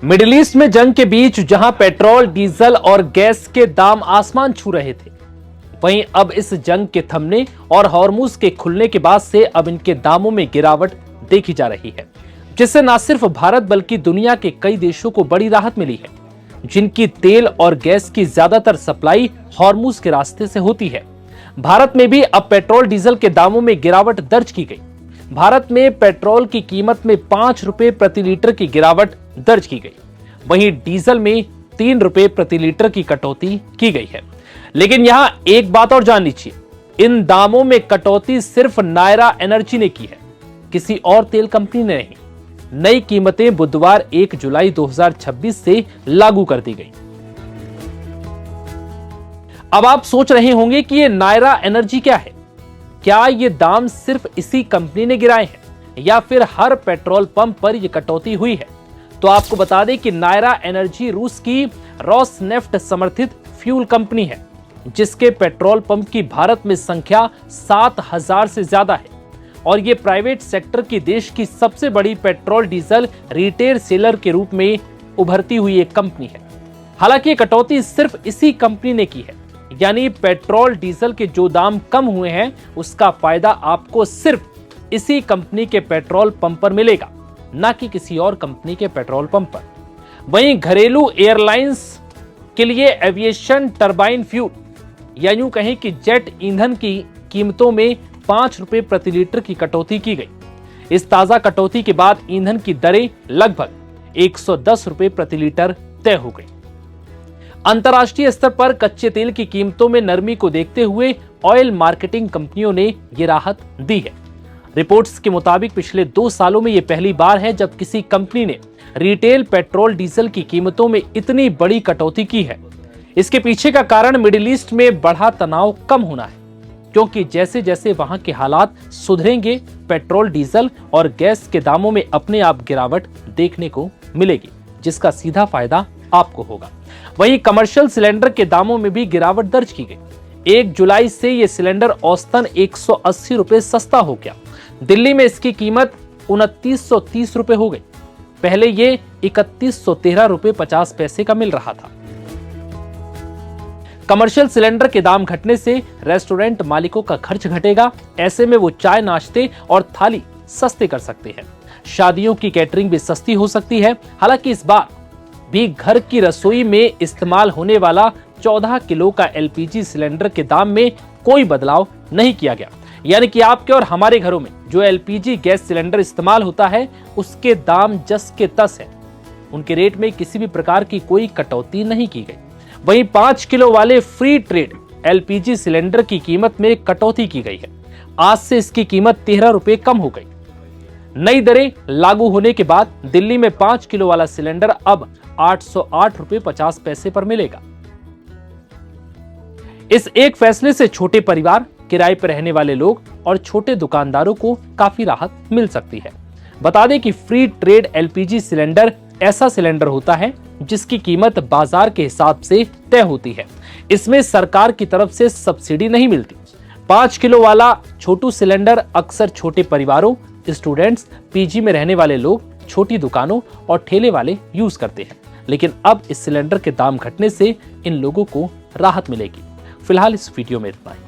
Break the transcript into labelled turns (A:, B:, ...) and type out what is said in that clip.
A: Middle east में जंग के बीच जहां पेट्रोल, डीजल और गैस के दाम आसमान छू रहे थे, वहीं अब इस जंग के थमने और हॉर्मुज के खुलने के बाद से अब इनके दामों में गिरावट देखी जा रही है, जिससे न सिर्फ भारत बल्कि दुनिया के कई देशों को बड़ी राहत मिली है, जिनकी तेल और गैस की ज्यादातर सप्लाई हॉर्मुज के रास्ते से होती है। भारत में भी अब पेट्रोल डीजल के दामों में गिरावट दर्ज की गई। भारत में पेट्रोल की कीमत में 5 रुपए प्रति लीटर की गिरावट दर्ज की गई, वहीं डीजल में 3 रुपए प्रति लीटर की कटौती की गई है। लेकिन यहां एक बात और जान लीजिए, इन दामों में कटौती सिर्फ नायरा एनर्जी ने की है, किसी और तेल कंपनी ने नहीं। नई कीमतें बुधवार 1 जुलाई 2026 से लागू कर दी गई। अब आप सोच रहे होंगे कि ये नायरा एनर्जी क्या है? क्या ये दाम सिर्फ इसी कंपनी ने गिराए हैं या फिर हर पेट्रोल पंप पर यह कटौती हुई है? तो आपको बता दें कि नायरा एनर्जी रूस की रोसनेफ्ट समर्थित फ्यूल कंपनी है, जिसके पेट्रोल पंप की भारत में संख्या 7000 से ज्यादा है और ये प्राइवेट सेक्टर की देश की सबसे बड़ी पेट्रोल डीजल रिटेल सेलर के रूप में उभरती हुई एक कंपनी है। हालांकि ये कटौती सिर्फ इसी कंपनी ने की है, यानी पेट्रोल डीजल के जो दाम कम हुए हैं उसका फायदा आपको सिर्फ इसी कंपनी के पेट्रोल पंप पर मिलेगा, ना कि किसी और कंपनी के पेट्रोल पंप पर। वहीं घरेलू एयरलाइंस के लिए एविएशन टरबाइन फ्यूल या यूं कहें कि जेट ईंधन की कीमतों में 5 रुपए प्रति लीटर की कटौती की गई। इस ताजा कटौती के बाद ईंधन की दरें लगभग 110 रुपए प्रति लीटर तय हो गई। अंतर्राष्ट्रीय स्तर पर कच्चे तेल की कीमतों में नरमी को देखते हुए ऑयल मार्केटिंग कंपनियों ने ये राहत दी है। रिपोर्ट्स के मुताबिक पिछले 2 सालों में यह पहली बार है जब किसी कंपनी ने रिटेल पेट्रोल डीजल की कीमतों में इतनी बड़ी कटौती की है। इसके पीछे का कारण मिडिल ईस्ट में बढ़ा तनाव कम होना है, क्योंकि जैसे जैसे वहां के हालात सुधरेंगे, पेट्रोल, डीजल और गैस के दामों में अपने आप गिरावट देखने को मिलेगी, जिसका सीधा फायदा आपको होगा। वहीं कमर्शियल सिलेंडर के दामों में भी गिरावट दर्ज की गई। 1 जुलाई से यह सिलेंडर औसतन 180 रुपए सस्ता हो गया। दिल्ली में इसकी कीमत 2930 रुपए हो गई। पहले ये 3113 रुपए 50 पैसे का मिल रहा था। कमर्शियल सिलेंडर के दाम घटने से रेस्टोरेंट मालिकों का खर्च घटेगा। ऐसे में वो चाय, नाश्ते और थाली सस्ते कर सकते हैं। शादियों की कैटरिंग भी सस्ती हो सकती है। हालांकि इस बार भी घर की रसोई में इस्तेमाल होने वाला 14 किलो का एलपीजी सिलेंडर के दाम में कोई बदलाव नहीं किया गया। यानी कि आपके और हमारे घरों में जो एलपीजी गैस सिलेंडर इस्तेमाल होता है उसके दाम जस के तस है। उनके रेट में किसी भी प्रकार की कोई कटौती नहीं की गई। वहीं 5 किलो वाले फ्री ट्रेड एलपीजी सिलेंडर की कीमत में कटौती की गई है। आज से इसकी कीमत 13 रुपए कम हो गई। नई दरें लागू होने के बाद दिल्ली में 5 किलो वाला सिलेंडर अब 808 रुपए 50 पैसे पर मिलेगा। इस एक फैसले से छोटे परिवार, किराए पर रहने वाले लोग और छोटे दुकानदारों को काफी राहत मिल सकती है। बता दें कि फ्री ट्रेड एलपीजी सिलेंडर ऐसा सिलेंडर होता है जिसकी कीमत बाजार के हिसाब से तय होती है। इसमें सरकार की तरफ से सब्सिडी नहीं मिलती। 5 किलो वाला छोटू सिलेंडर अक्सर छोटे परिवारों, स्टूडेंट्स, पीजी में रहने वाले लोग, छोटी दुकानों और ठेले वाले यूज करते हैं। लेकिन अब इस सिलेंडर के दाम घटने से इन लोगों को राहत मिलेगी। फिलहाल इस वीडियो में इतना ही।